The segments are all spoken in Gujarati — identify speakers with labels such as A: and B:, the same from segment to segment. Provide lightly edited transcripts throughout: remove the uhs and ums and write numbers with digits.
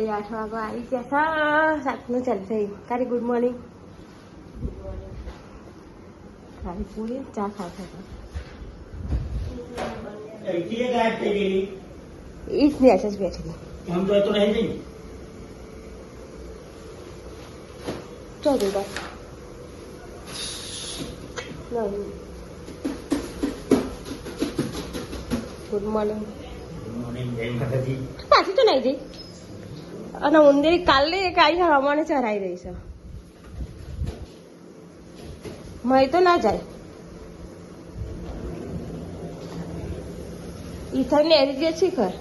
A: 8 વાગવા આવી ગયા હતા 7નું ચાલશે તારી ગુડ મોર્નિંગ તારી પૂરી ચા ખાતા હતા ઈજ ને ऐसे बैठी
B: हम तो नहीं नहीं
A: चल बेटा नहीं गुड मॉर्निंग
B: जय माता दी
A: પાછી તો નહીં જઈ અને ઉંદેરી કાલે એક આવી હવામાને ચરાઈ રહી છે મય તો ના જાય ઈથર ને એરી ગયા શીખર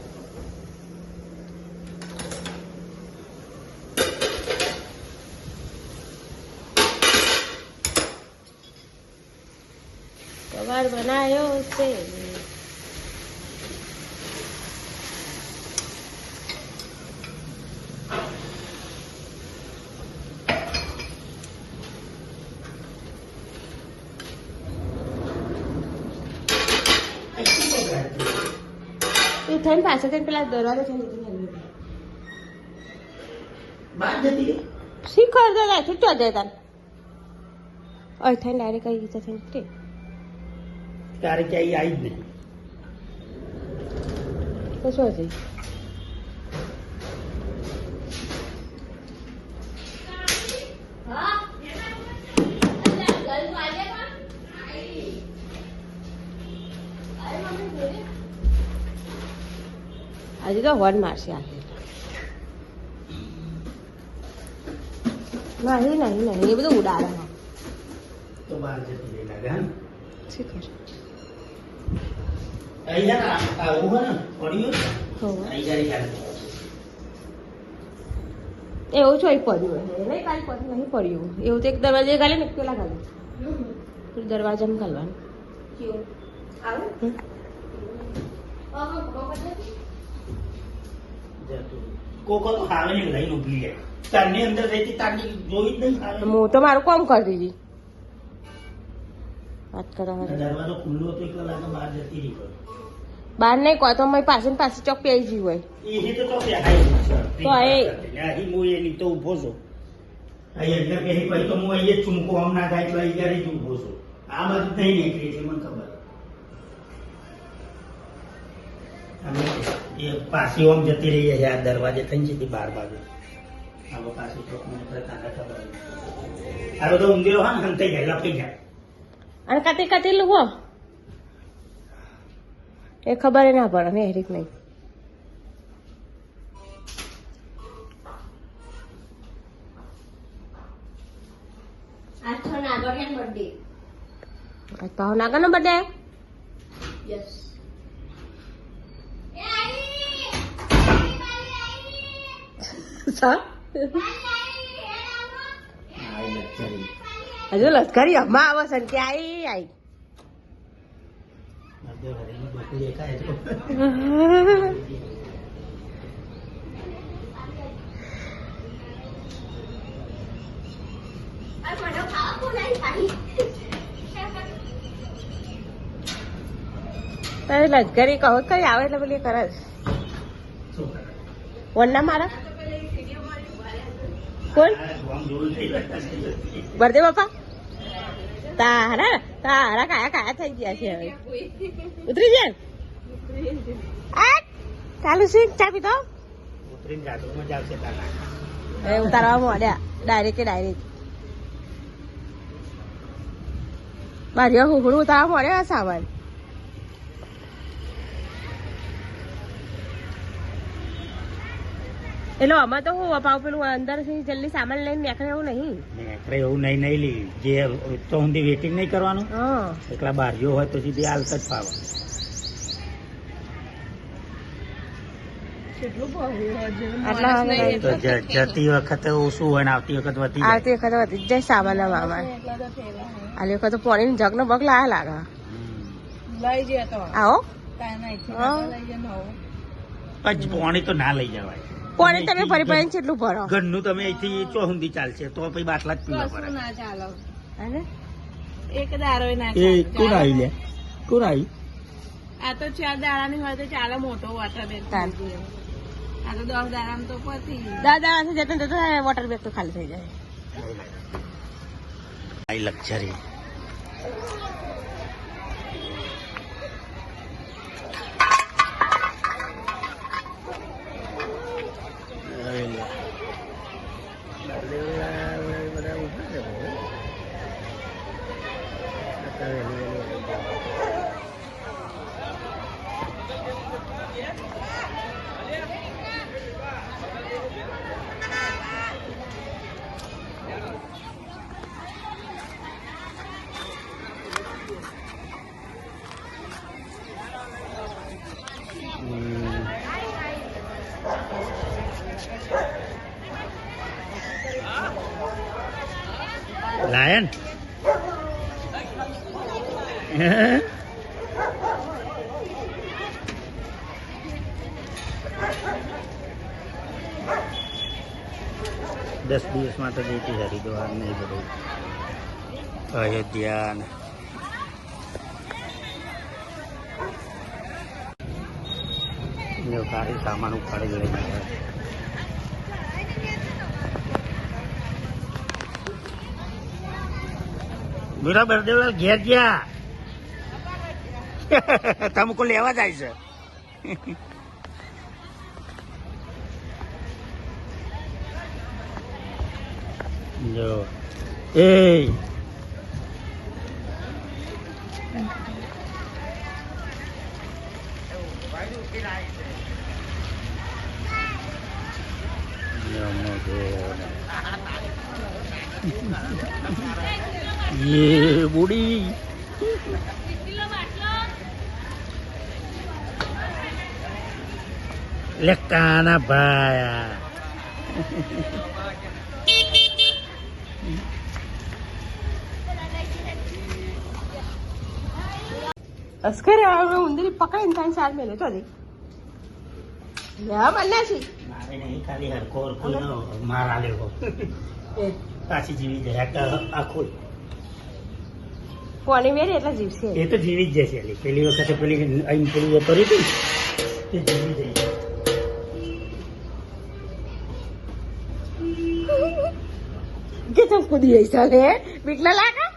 A: કબાડ બનાયો છે એ થઈને પાછળ થઈને પેલા દરવાજો છે
B: बात जती रे
A: શીખર તો જાય છૂટો જાય તાર અય થઈને ડાયરેક્ટ કઈ રીતે થઈને તે
B: तारे क्या ही आई नहीं
A: તો શું છે હજી તો વન મારશે આ નહીં નહીં નહીં એ બધું ઉડાડે
B: तो बाहर जती रे लगा है
A: શીખર
B: ऐसा वो है ना ऑडियो
A: हो
B: ऐसा ही कर
A: એવું છો પડ્યું નહીં કાલે પડ્યું નહીં પડ્યું એવું તો એક દરવાજે ગાલે ને પેલા ગાલે દરવાજામાં ગાલવાનું
B: कोको तो हावे नहीं लाइन उबली है तारने अंदर रहती तारने जोई नहीं हावे
A: હું તો મારું કામ કરતી હતી વાત કરવા
B: दरवाजा खुल्लो तो एकला लागे बाहर जती रही
A: બહાર નહીં કહો તો મેં પાછી ને પાછી ચોક પેઈ ગઈ હોય
B: ये तो पे हाई
A: तो आए
B: ही मुए नहीं तो उभो छो आई अंदर के ही पई तो मुए ये चुमको हम ना થાય તો ઈયારે જ ઉભો છો આ બાજુ નહીં નીકળી છે મને ખબર અમે એ પાછી ઓમ જતી રહી છે આ દરવાજે થઈ જતી બાર બાજુ આ પાછી ચોક મને પ્રકારના ખબર આ બધો ઉંદેરો હા ને હંતાઈ જાય લપી જાય
A: અને કાતે કાતે લુહો એ ખબર ના પડે ને હેરીક નહીં આજ પાહો નાગરનો બર્થડે યસ હજુ લશ્કરી અમ્મા આવે છે કે આઈ આઈ તારે લશ્કરી કહો કઈ આવે એટલે પેલી કરે વનના મારા કોણ બર્થડે બાપા તારા તારા કાયા કાયા થઈ ગયા છે હવે ઉતરી જાય ચાલુ સિંહ ચા પીતો
B: ઉતરીને જાદુમાં જ આવશે તારા
A: એ ઉતારવા મોડ્યા ડાયરેક્ટ મારી હુકડું ઉતારવા મોડ્યા સામાન એટલે આમાં તો હું અપાવ પેલું અંદર જલ્દી સામાન લઈને નીકળે એવું નહીં
B: એવું નહીં લી જે તો સુધી વેટિંગ નહીં કરવાનું એકલા બારીઓ હોય તો સીધી હાલત જ ફાવે જતી વખતે ઓછું હોય ને આવતી વખત વધી
A: જાય સામાન મામા આ વખત તો પાણી જગ નો બગ લાયા લાગે આવો
B: પાણી તો ના લઈ જવાય
A: કોને તમે ફરી ફરીને કેટલું ભરો
B: ઘરનું તમે અહીંથી ચો સુધી ચાલશે તો પછી બાટલા જ પીવા પડે
A: ના ચાલો એક દારો ના
B: એ કોણ આવી લે કોણ આવી
A: આ તો 4 દાડાની હોય તો ચાલે મોટો વોટર બેગ આ તો 10 દાડામાં તો પતી 10 દાડાથી જતો તો વોટર બેગ તો ખાલી થઈ જાય.
B: આઈ લક્ઝરી લાયન 10 દિવસમાં તો જઈતી હરિદ્વાર ને બધું અયોધ્યા ને જો કાળી સામાન ઉપાડી લઈ જાય. મેરા બરદેવાલ ઘેર ગયા તમે કો લેવા જાય છે. જો એ ये बूढ़ी लेकाना भाया
A: અસ્કર ઉંદરી પકડીને ત્યાં સાર મેલે તો દે યા બન્ના છે
B: મારે નહીં ખાલી હરકો હરકો મારા લેવો પાછી જીવી જાય આખો
A: પાણી મેરે એટલે જીવશે
B: એ તો જીવી જ જશે પેલી વખતે પેલી અહીં પેલું કરી હતી તે જીવી જાય
A: કે તમ કુદી રહી ચાલે બીટલા લાગા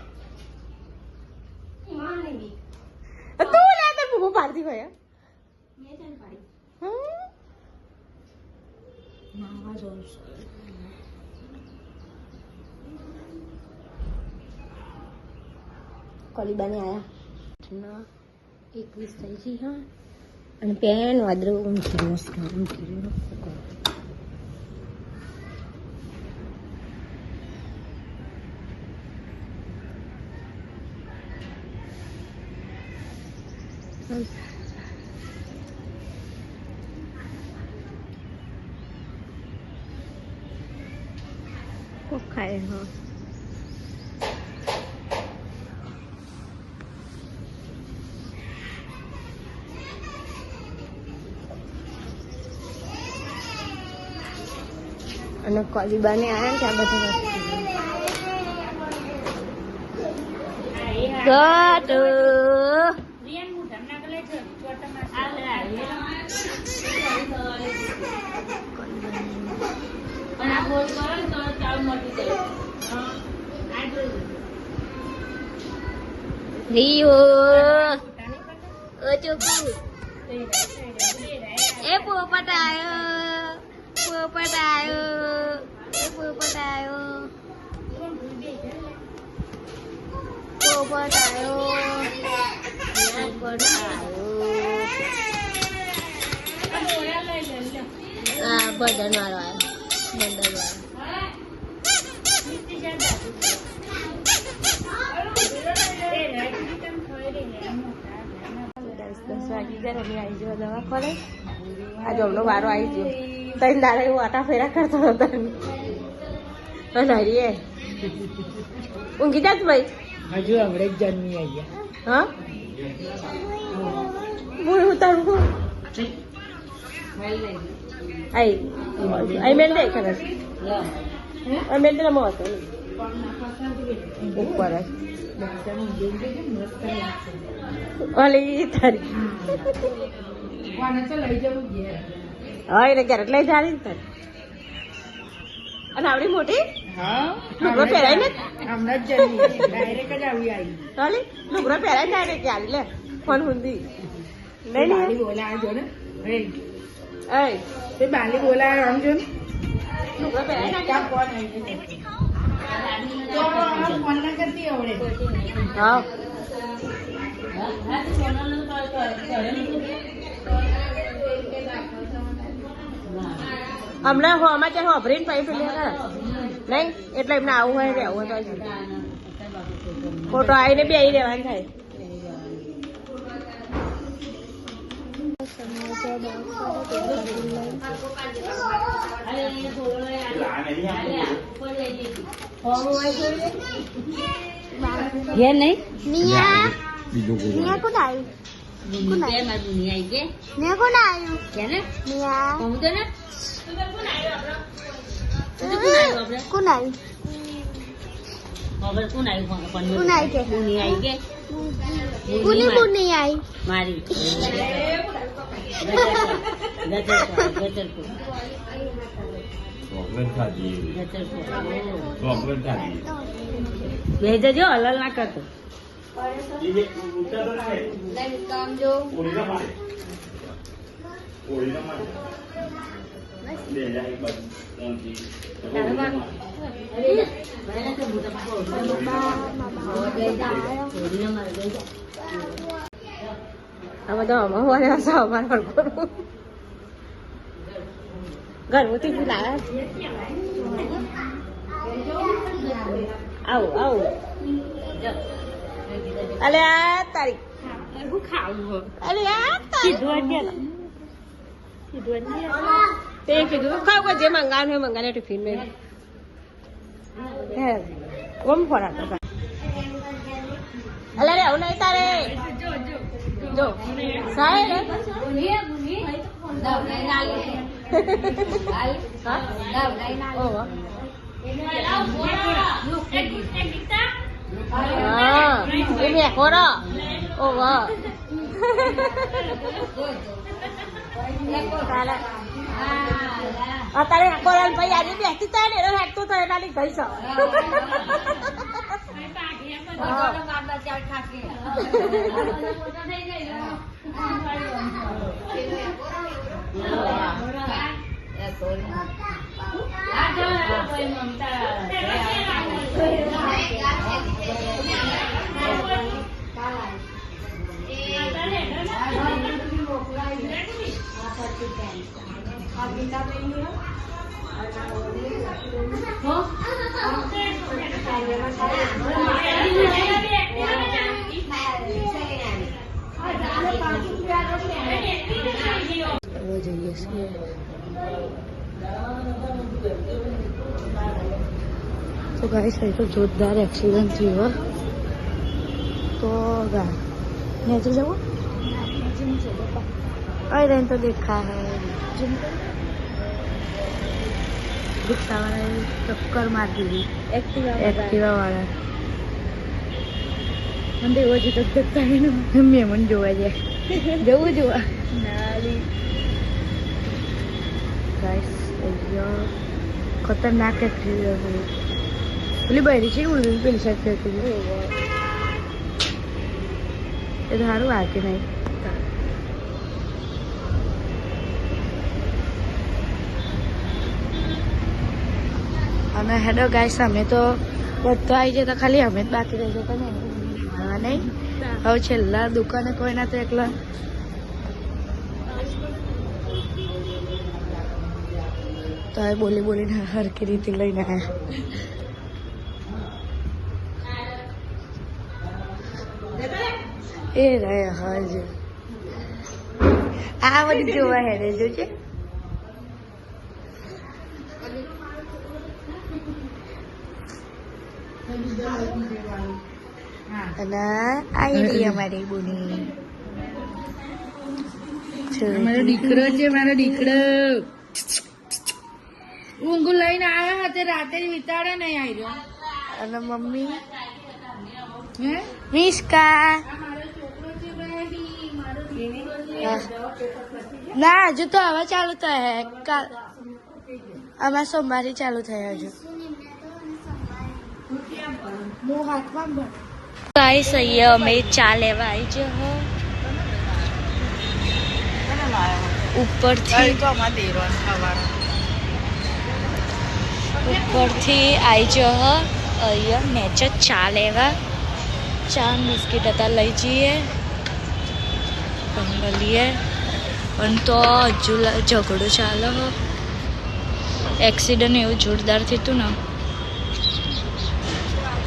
A: તું લે તો બહુ પાડતી હોય મેં તને પાડી નાવા જોઉં કોલીબાને આયા 21 થઈ ગઈ હા અને પેન વાદળો ઊંચી મસ્ત ઊંચી ખાય હા અને કોલીબાને આવ્યા ત્યાં બધા એ પોપટ આયો પોપટ આયો પોપટ આયો પોપટ આયો પોપટ આયો આ બદન વાળો આવ્યો બંદર વાળો આ જમનો વારો આવી ગયો તઈ દાડે હું આટા ફેરા કરતો હતો અને હરીએ ઊંઘી જાત ભાઈ
B: હજુ હમણે જ જન્મી આવી
A: હા હું ઉતારું આઈ મેલ દે ખરે આ મેલ દે મો હતો ઉપર ઓલી તારી લઈ જવું હા એને ક્યારેક લઈ જાણી ને અને આવડી મોટી લુગડો પહેરાય ને
C: હમણાં જ જઈએ ડાયરેક્ટ જ આવી
A: ચાલી લુગડો પહેરાય ડાયરેક્ટ આવી લે ફોન હુંદી લઈ લે
C: બોલાજો ને
A: એ
C: તે બાલી બોલાયો આમ જો ને
A: લુગડો પહેરાય
C: ક્યાં ફોન આવી ફોન ના કરતી આવડે
A: હા હમણાં હોમાં ચાલ હોભરીને પાઇપ લે નહીં એટલે એમને આવું હોય રહેવું હોય તો ફોટો આવીને બે આવી રહેવાનું થાય
D: ઘેર નહીં
A: નિયા નિયા કોણ આવ્યું નિયા કોણ આવ્યું નિયા કોણ આવ્યું કોની બુની આવી
D: મારી બે જજો હલાલ ના કરતો
A: આમાં તો અમારે અમારે હડકોનું ઘરમાંથી બી લાવ્યા આવું અલે આ તારી
D: શું ખાવું
A: અરે આ તારી તે કીધું ખાવ જે મંગાવાનું હોય મંગાને ટિફિન મેં હે કોમ ફરા અલે રે આવું નહીં તારે જો સાહેબ હા એ મેકોરો ઓ વાહ અત્યારે કોરાલ ભાઈ આજે બેસતી થાય ને એનો હેઠતું થાય એના લીધે ગઈ જઈએ છીએ तो गाइस ये तो जोरदार एक्सीडेंट हुआ तो नीचे जाओ अरे तो देखा है रिक्शा वाला टक्कर मार दी एक्टिवा वाला મને એવો જ ધકધકતા મેં મને જોવા જાય જવું જોવા ગાઈસ ખતરનાક એક્સિડન્ટ પેલી બહેરી છે ઉડી પેલી સાઈડ ફેંકી એ તો સારું વાગે નહીં અને હેડો ગાઈસ અમે તો બધો આવી જતા ખાલી અમે જ બાકી રહી જતા ને હા નહીં હવે છેલ્લા દુકાને કોઈના તો એકલા તો હવે બોલી બોલીને હરકી રીતે લઈને આવ્યા એ રહ્યા હાજ આ બધી જોવા હેડે જોજે અને આવી રહી અમારી બોની
C: મારો દીકરો છે મારો દીકરો ઊંઘ લઈને આવ્યા હતા રાતે વિતાડે નહીં આવ્યો
A: અને મમ્મી
C: હે
A: મિસ્કા
C: મારો છોકરો છે ભાઈ મારો ના હજુ તો હવે ચાલુ થાય કાલ આમાં સોમવારે ચાલુ થાય હજુ
A: ગાઈસ અહીંયા અમે ચા લેવા આવી છે ઉપરથી આવી છે અહીંયા નેચર ચા લેવા ચા બિસ્કીટ હતા લઈ જઈએ મળીએ પણ તો હજુ ઝઘડો ચાલે એક્સિડન્ટ એવું જોરદાર થયું હતું ને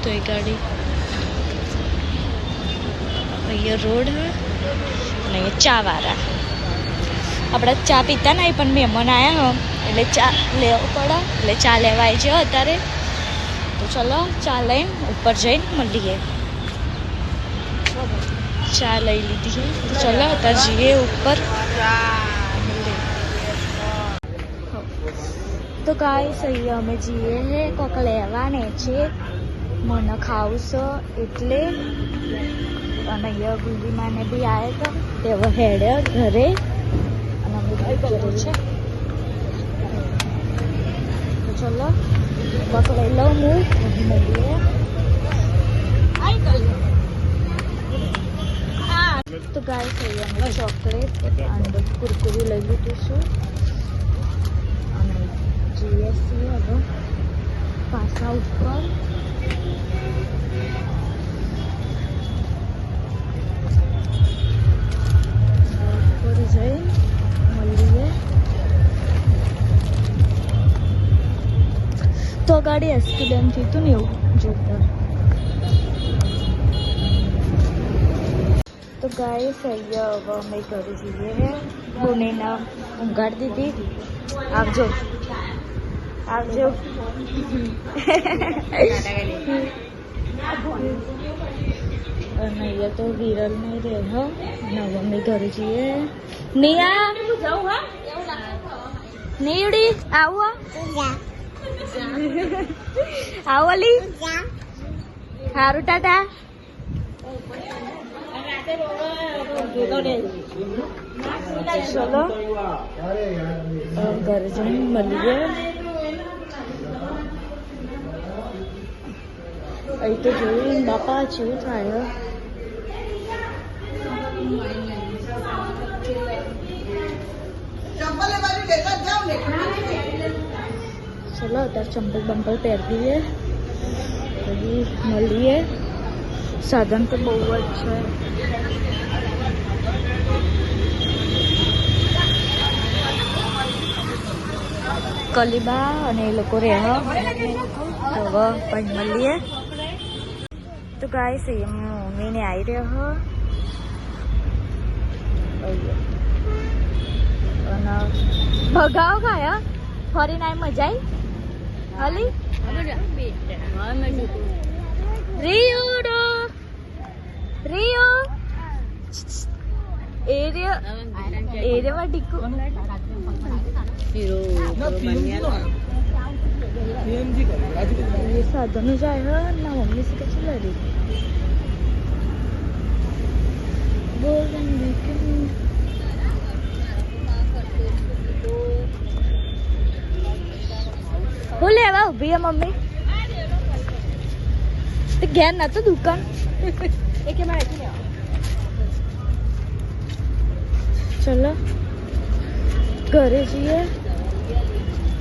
A: તો એ ગાડી અહીંયા રોડ અને અહીંયા ચા વાળા આપણે ચા પીતા નહીં પણ મહેમાન આવ્યા એટલે ચા લેવો પડે એટલે ચા લેવા આવી છે અત્યારે તો ચલો ચા લઈને ઉપર જઈને મળીએ ચા લઈ લીધી તો ચલો અત્યારે જઈએ ઉપર તો ગાઈસ અહીંયા અમે જઈએ છે કોક લેવાને છે મને ખાવું છે એટલે અને અહીંયા ગુંદીમાને બી આવે તો તે હવે હેડે ઘરે અને અમે ઘરે છે તો ચલો કોક લઈ લઉં હું મળીએ તો ગાઈસ અહીંયા અમે ચોકલેટ અને કુરકુરી લઈ લીધું છું અને જીએસસી હવે પાછા ઉપર જઈ મળીએ તો ગાડી એક્સિડન્ટ થયું હતું ને એવું જોતા તો ગાઈસ અહીંયા હવે અમે ઘરે જઈએ બોનેના ઊંઘાડી દીધી આવજો આવજો અને અહીંયા તો વિરલ નહીં રહે ને અમે ઘરે જઈએ નિયા નીવડી આવો આવો લી સારું ટાટા ચલો ઘરે જઈને મળીએ અહીં તો જોયું બાપા જેવું થાય ચલો અત્યારે ચંપલ બંપલ પહેરીએ પછી મળીએ સાધન તો બહુ જ છે કલીબા અને એ લોકો રહે તો હવે પણ મળીએ તો ગાઈસ અહીંયા મમ્મીને આવી રહ્યો અને ભગાવ ખાયા ફરીને આવી મજા આવી રિયો રિયો એરિયામાં ટીકુ સાધનો જાય ના મમ્મી से कैसे लड़ी હું લેવા ઉભી હે મમ્મી તો ઘેર નતો દુકાન ચલો ઘરે જઈએ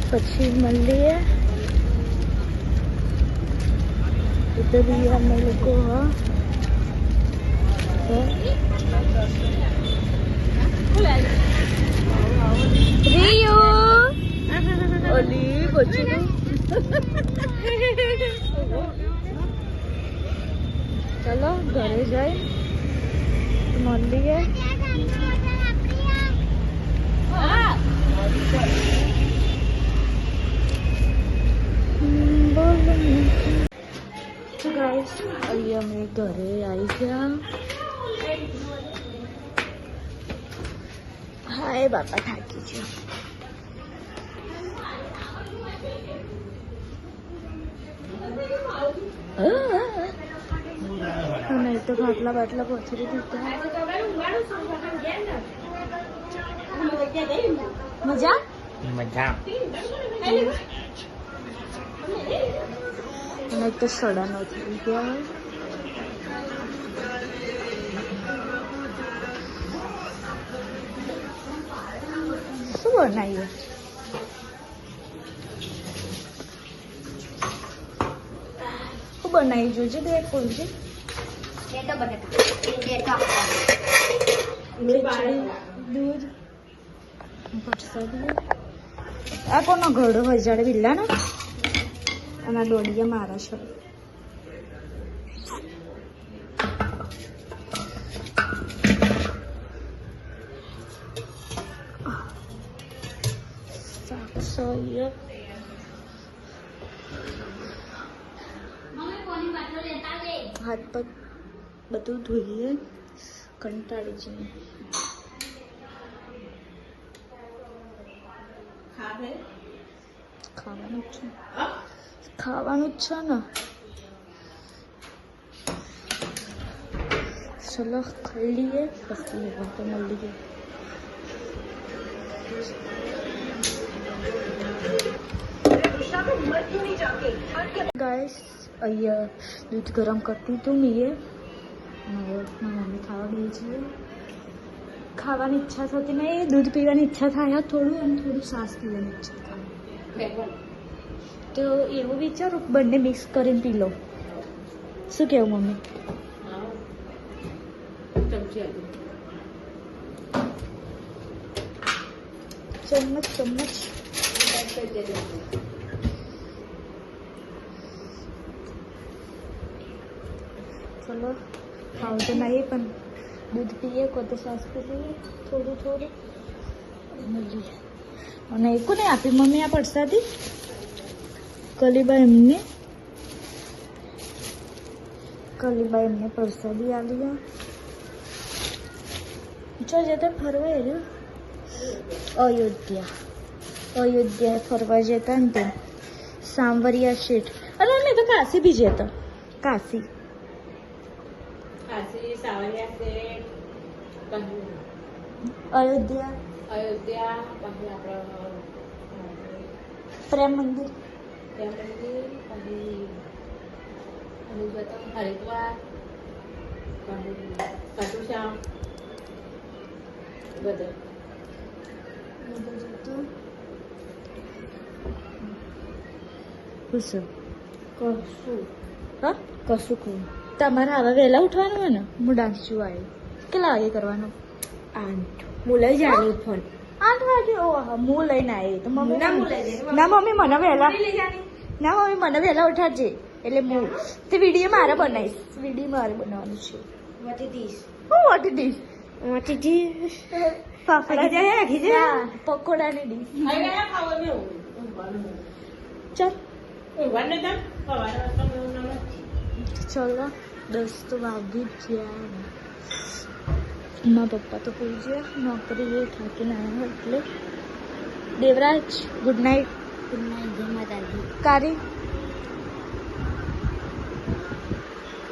A: પછી મળીએ इधर भी हम लोग को रियो ओली बच्ची चलो घरे जाए મળીએ ગાઈસ અહીંયા અમે ઘરે આવી ગયા હાય બાપા થાકી ગયો નહીં તો ખાટલા બાટલા પથરી દીધા મજા
B: મજા
A: અને એક તો સડા નો થઈ ગયા શું બનાવીએ શું બનાવી જોજે બે ખોલજે દૂધ વરસાદ આ કોનો ઘડો હોય જાડે બિલ્લાનો અને આ દોડીએ મારા છે હાથ પગ બધું ધોઈએ કંટાળી જઈએ ખાવાનું જ છે ખાવાનું જ છે ને ચલો ખાઈ લઈએ પછી લેવા તો મળીએ ગાઈસ અહીંયા દૂધ ગરમ કરતી હતું મેં હવે મારી મમ્મી ખાવા ગઈ છીએ ખાવાની ઈચ્છા થતી નહીં દૂધ પીવાની ઈચ્છા થાય થોડું અને થોડું સાસ પીવાની ઈચ્છા થાય તો એવું વિચારું બંને મિક્સ કરીને પી લો શું કહેવું મમ્મી ચમચ ચમચ ચલો ખાવ તો નહીં પણ દૂધ પીએ કો તો સાસ પી લઈએ થોડું થોડું મળીએ અને એ કોને આપી મમ્મી આ પડસાથી કલીબા એમને પરસાદી આવી જો જતા ફરવા એ અયોધ્યા ફરવા જતા ને તે સાંવરિયા શેઠ અરે અમે તો કાશી બી જતા કાશી અયોધ્યા પ્રેમ મંદિર
D: હરિદ્વાર ખાટુશ્યામ બધું
A: કશું હા કશું કહું તમારે હવે વહેલા ઉઠવાનું હોય ને હું ડાન્સ જોવા આવી કેટલા વાગે કરવાનો 8 હું લઈ જાય ફોન 8 વાગે ઓ હા હું લઈને આવી તો મમ્મી ના મમ્મી મને વહેલા ના મમ્મી મને વહેલા ઉઠાડજે એટલે હું તે વિડીયો મારે બનાવીશ વિડીયો મારે બનાવવાનું છે વોટ ડીશ પકોડાની ડીશ ચાલ ચલો 10 તો વાગી જ ગયા મારા પપ્પા તો હોઈ ગયા નોકરી એ થાકીને આવ્યા એટલે દેવરાજ ગુડ નાઇટ જય માતાજી કારી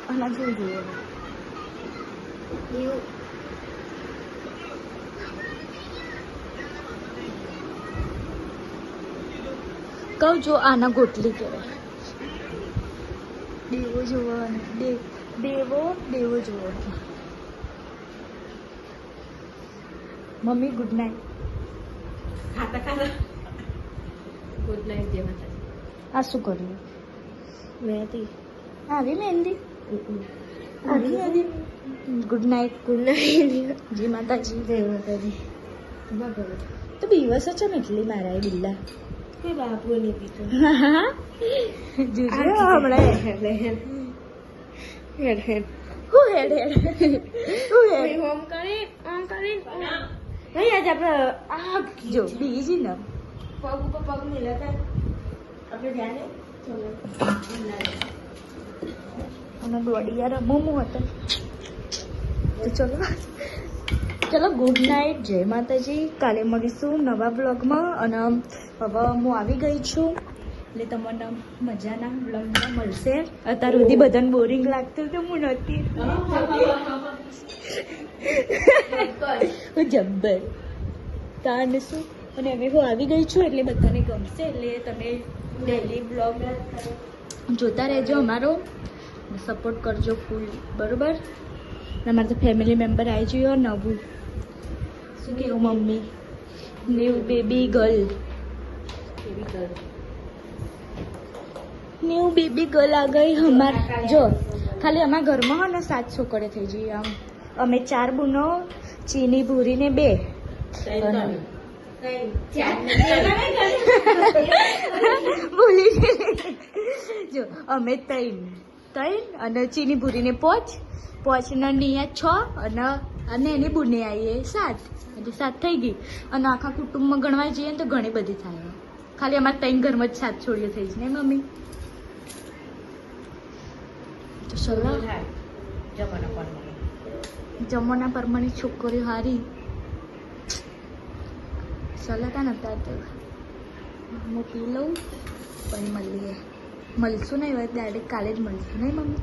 A: અને જોઈ જોઈએ કહું જો આના ગોટલી કહેવાય દેવો જોવાનો દેવો જોવાનો mummy good night
D: good night જય માતાજી
A: આ શું કર્યું મહેંદી આવી મહેંદી આવી મહેંદી ગુડ નાઇટ જી માતાજી જય માતાજી તો દિવસ છે ને એટલી મારા બિલ્લા કોઈ બાપુ નહીં પીતો જોજો હમણાં હેડ ઓમ કરી ભાઈ આજે આપણે આ જો બીજી ને પગ ઉપર પગ મિલાતા આપણે જાણે અને દોડિયા રમવું હતો તો ચલો ગુડ નાઇટ જય માતાજી કાલે મળીશું નવા બ્લોગમાં અને હવે હું આવી ગઈ છું એટલે તમને મજાના બ્લોગમાં મળશે અત્યાર સુધી બધાને બોરિંગ લાગતું તો હું નહોતી હું જબ્બર તાન શું અને હવે હું આવી ગઈ છું એટલે બધાને ગમશે એટલે તમે ડેલી બ્લોગ જોતા રહેજો અમારો સપોર્ટ કરજો ફૂલ બરાબર. અમારે તો ફેમિલી મેમ્બર આવી ગયો નવું શું કેવું mummy new baby girl new baby girl આ ગઈ અમાર જો ખાલી અમારા ઘરમાં હોય ને 7 છોકરે થઈ જઈએ આમ અમે 4 બુનો ચીની ભૂરીને 2 ભૂલી જો અમે 3 અને ચીની ભૂરીને 5 ને નિયા 6 અને એની બુને આવીએ 7 એટલે 7 થઈ ગઈ અને આખા કુટુંબમાં ગણવા જઈએ ને તો ઘણી બધી થાય ખાલી અમારે 3 ઘરમાં જ 7 છોડીઓ થઈ છે ને મમ્મી તો ચલો જમવાના પરમાની છોકરીઓ હારી ચલો તા ને અત્યારે તો હું પી લઉં પછી મળીશું નહીં હોય ડાયરેક્ટ કાલે જ મળીશું નહીં મમ્મી